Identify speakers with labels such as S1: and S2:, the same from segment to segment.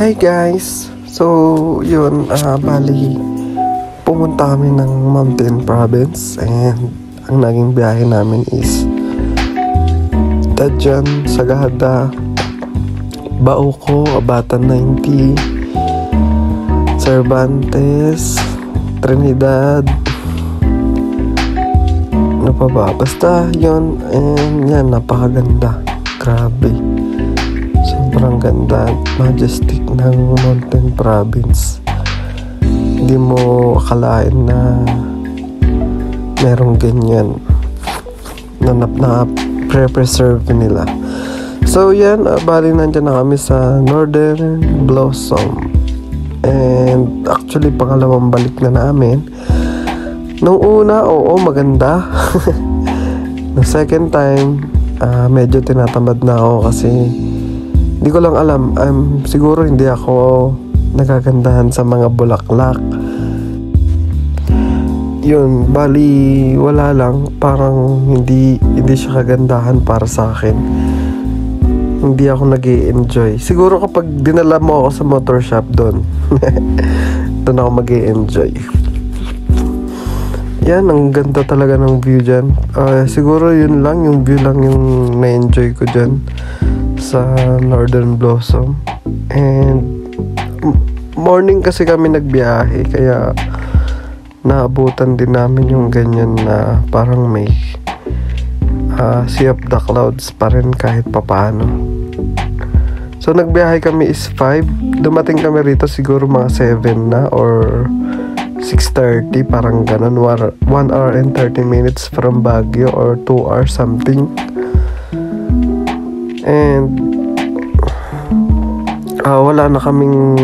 S1: Hi guys! So, yun, bali, pumunta kami ng Mountain Province and ang naging biyahe namin is Tadjan, Sagada, Bauco, Abatan 90, Cervantes, Trinidad, ano pa ba? Basta yun, and yan, napakaganda. Grabe. Sobrang ganda, majestic ng Mountain Province. Hindi mo akalain na merong ganyan na pre-preserve nila. So yan, bali nandyan na kami sa Northern Blossom. And actually pangalawang balik na namin. Nung una, oo, maganda. Nung second time, medyo tinatamad na ako kasi hindi ko lang alam, siguro hindi ako nagagandahan sa mga bulaklak. Yun, bali wala lang, parang hindi siya kagandahan para sa akin. Hindi ako nag-i-enjoy. Siguro kapag dinala mo ako sa motor shop doon, doon ako mag-i-enjoy. Yan, ang ganda talaga ng view dyan. Siguro yun lang, yung view lang yung na-enjoy ko dyan sa Northern Blossom. And morning kasi kami nagbiyahe, kaya naabutan din namin yung ganyan na parang may sea of the clouds pa rin kahit papano. So nagbiyahe kami is 5. Dumating kami rito siguro mga 7 na or 6:30, parang ganun. 1 hour and 30 minutes from Baguio or 2 hours something. And wala na kaming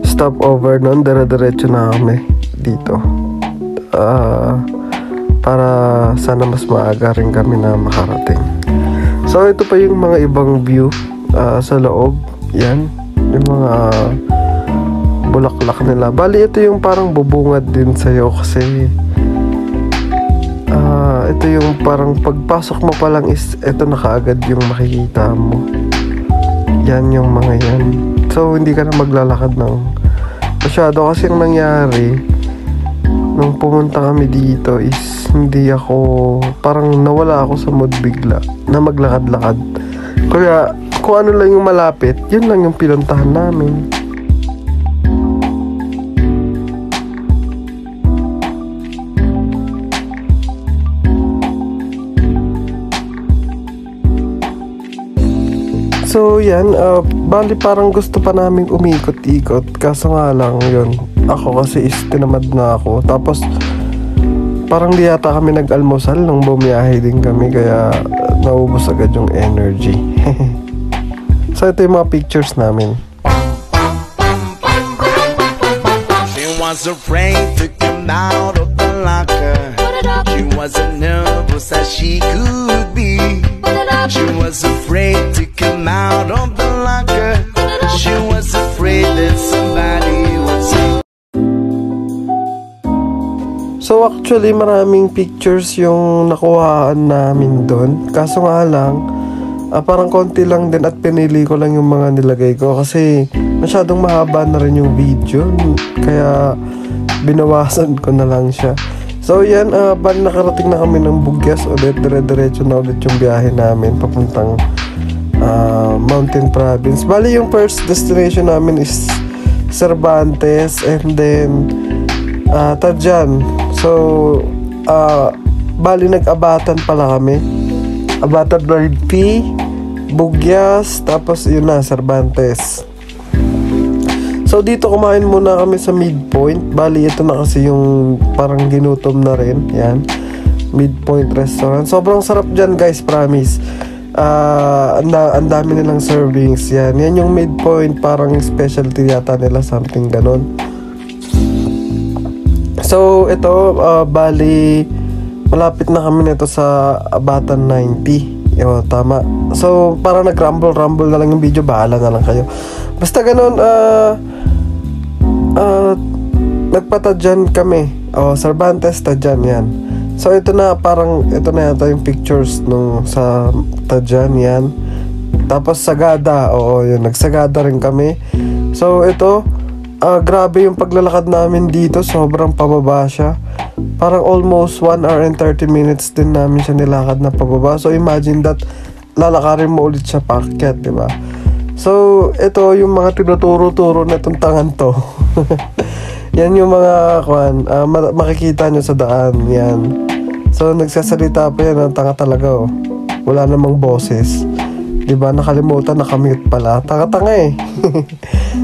S1: stopover noon, dire-diretso na kami dito para sana mas maaga rin kami na makarating. So ito pa yung mga ibang view sa loob. Yan, yung mga bulaklak nila. Bali ito yung parang bubungad din sa'yo kasi ito yung parang pagpasok mo pa lang is ito na kaagad yung makikita mo. Yan yung mga yan. So hindi ka na maglalakad ng masyado kasi ang nangyari nung pumunta kami dito is hindi ako, parang nawala ako sa mood bigla na maglakad-lakad. Kaya kung ano lang yung malapit, yun lang yung pinuntahan namin. So yan, bali parang gusto pa namin umikot-ikot, kaso nga lang yun, ako kasi is tinamad na ako. Tapos parang di yata kami nag-almusal nung bumiyahe din kami, kaya naubos agad yung energy. So ito yung mga pictures namin.
S2: She was afraid to come out of the locker. She was as nervous as she could be. She was afraid to come out of the locker. She was afraid that somebody would say.
S1: So actually maraming pictures yung nakuhaan namin doon. Kaso nga lang, parang konti lang din at pinili ko lang yung mga nilagay ko kasi masyadong mahaba na rin yung video. Kaya binawasan ko na lang siya. So yan, bali nakarating na kami ng Bugyas ulit. Dire-diretso na ulit yung biyahe namin papuntang Mountain Province. Bali yung first destination namin is Cervantes and then Tadjan. So bali nag-Abatan pala kami. Abatan 90, Bugyas, tapos yun na, Cervantes. So dito kumain muna kami sa Midpoint. Bali ito na kasi yung parang ginutom na rin. Yan, Midpoint Restaurant. Sobrang sarap dyan guys, promise. Ang dami nilang servings. Yan yung Midpoint, parang specialty yata nila, something ganon. So ito, bali malapit na kami nito sa Abatan 90. Tama. So parang nag-rumble na lang yung video. Bahala na lang kayo. Basta ganon, nagpa-Tadjan kami. Cervantes, Tadjan, yan. So ito na, parang ito na yata yung pictures nung sa Tadjan, yan. Tapos Sagada, oo, yun, nagsagada rin kami. So ito, grabe yung paglalakad namin dito, sobrang pababa siya. Parang almost 1 hour and 30 minutes din namin siya nilakad na pababa. So imagine that, lalakarin mo ulit siya paakyat, diba? So ito yung mga tinuturo-turo na itong tangan to. Yan yung mga makikita nyo sa daan. Yan. So nagsasalita pa yan, ang tanga talaga oh. Wala namang boses. Diba, nakalimutan, nakamute pala. Tanga-tanga eh.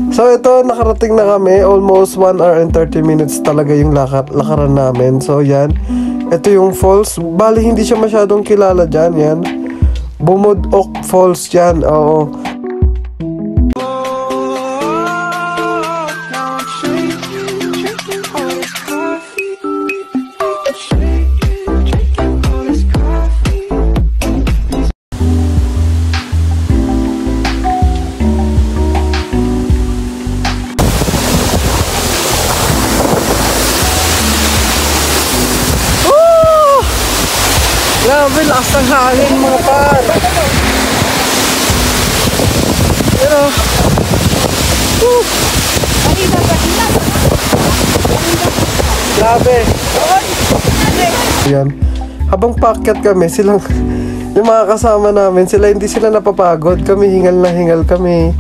S1: So ito, nakarating na kami. Almost 1 hour and 30 minutes talaga yung lakaran namin. So yan, ito yung falls. Bali, hindi siya masyadong kilala dyan. Yan, Bumudok Falls yan. Oo. Grabe, lakas ng hangin mga par. Pero grabe. Yan. Habang paakyat kami, silang yung mga kasama namin, hindi sila napapagod. Kami hingal na hingal kami.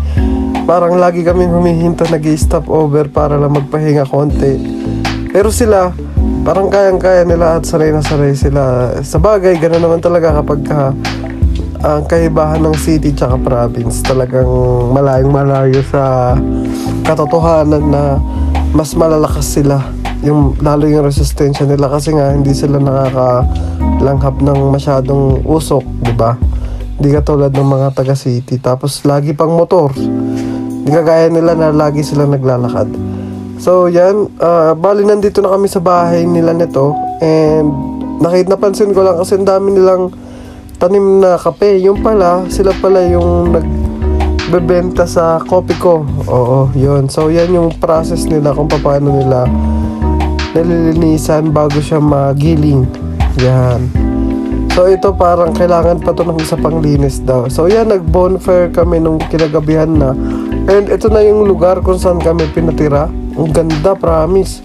S1: Parang lagi kami humihinto, nag-i-stop over para lang magpahinga konti. Pero sila, parang kayang-kaya nila at sanay na sanay sila. Sa bagay, gano'n naman talaga kapag ang kahibahan ng city tsaka province, talagang malayong malayo sa katotohanan na mas malalakas sila. Lalo yung resistensya nila kasi nga hindi sila nakakalanghap ng masyadong usok, di ba? Hindi katulad ng mga taga city. Tapos lagi pang motor. Hindi kagaya nila na lagi sila naglalakad. So yan, bali nandito na kami sa bahay nila nito. And napansin ko lang kasi ang dami nilang tanim na kape. Yung pala, sila pala yung nagbebenta sa kopi ko. Oo, yun. So yan yung process nila kung paano nila nalilinisan bago siya magiling. Yan. So ito parang kailangan pa to ng isa pang linis daw. So yan, nag-bonfire kami nung kinagabihan na. And ito na yung lugar kung saan kami pinatira. Ang ganda, promise.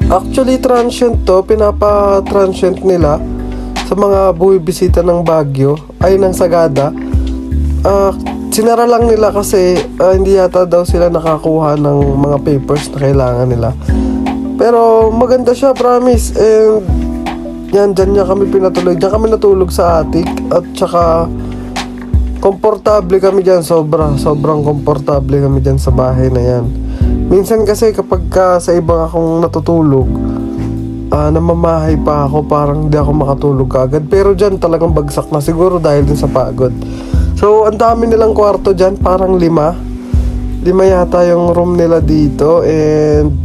S1: Actually, transient to. Pinapa-transient nila sa mga buwibisita ng Baguio, ay ng Sagada. Sinara lang nila kasi hindi yata daw sila nakakuha ng mga papers na kailangan nila. Pero maganda siya, promise. And yan, dyan niya kami pinatuloy. Dyan kami natulog sa attic. At saka komportable kami dyan. Sobrang komportable kami dyan sa bahay na yan. Minsan kasi kapag sa ibang akong natutulog, namamahay pa ako, parang hindi ako makatulog agad. Pero dyan talagang bagsak na, siguro dahil din sa pagod. So ang dami nilang kwarto dyan, parang 5 yata yung room nila dito. And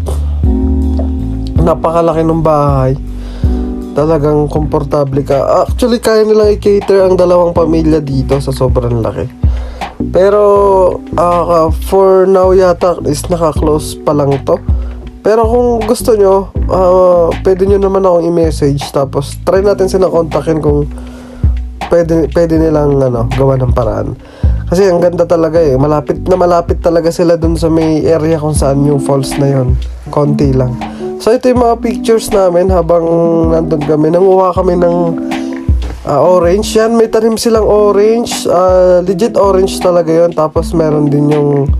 S1: napakalaki ng bahay. Talagang komportable ka. Actually kaya nilang i-cater ang 2 pamilya dito sa sobrang laki. Pero for now yata is naka-close pa lang to. Pero kung gusto nyo, pwede nyo naman akong i-message. Tapos try natin sila kontakin kung pwede nilang gawa ng paraan. Kasi ang ganda talaga eh. Malapit talaga sila dun sa may area kung saan yung falls na yon. Konti lang. So ito yung mga pictures namin habang nandun kami. Nanguha kami ng orange. Yan, may tanim silang orange. Legit orange talaga yon. Tapos meron din yung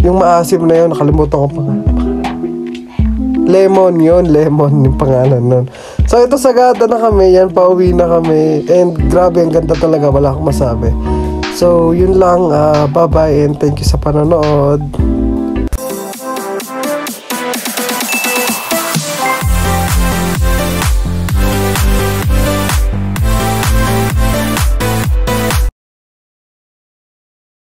S1: maasim na yun, nakalimutan ko pangalan. Lemon yung pangalan nun. So ito, Sagada na kami. Yan, pauwi na kami. And grabe, ang ganda talaga, wala akong masabi. So yun lang, bye bye and thank you sa panonood.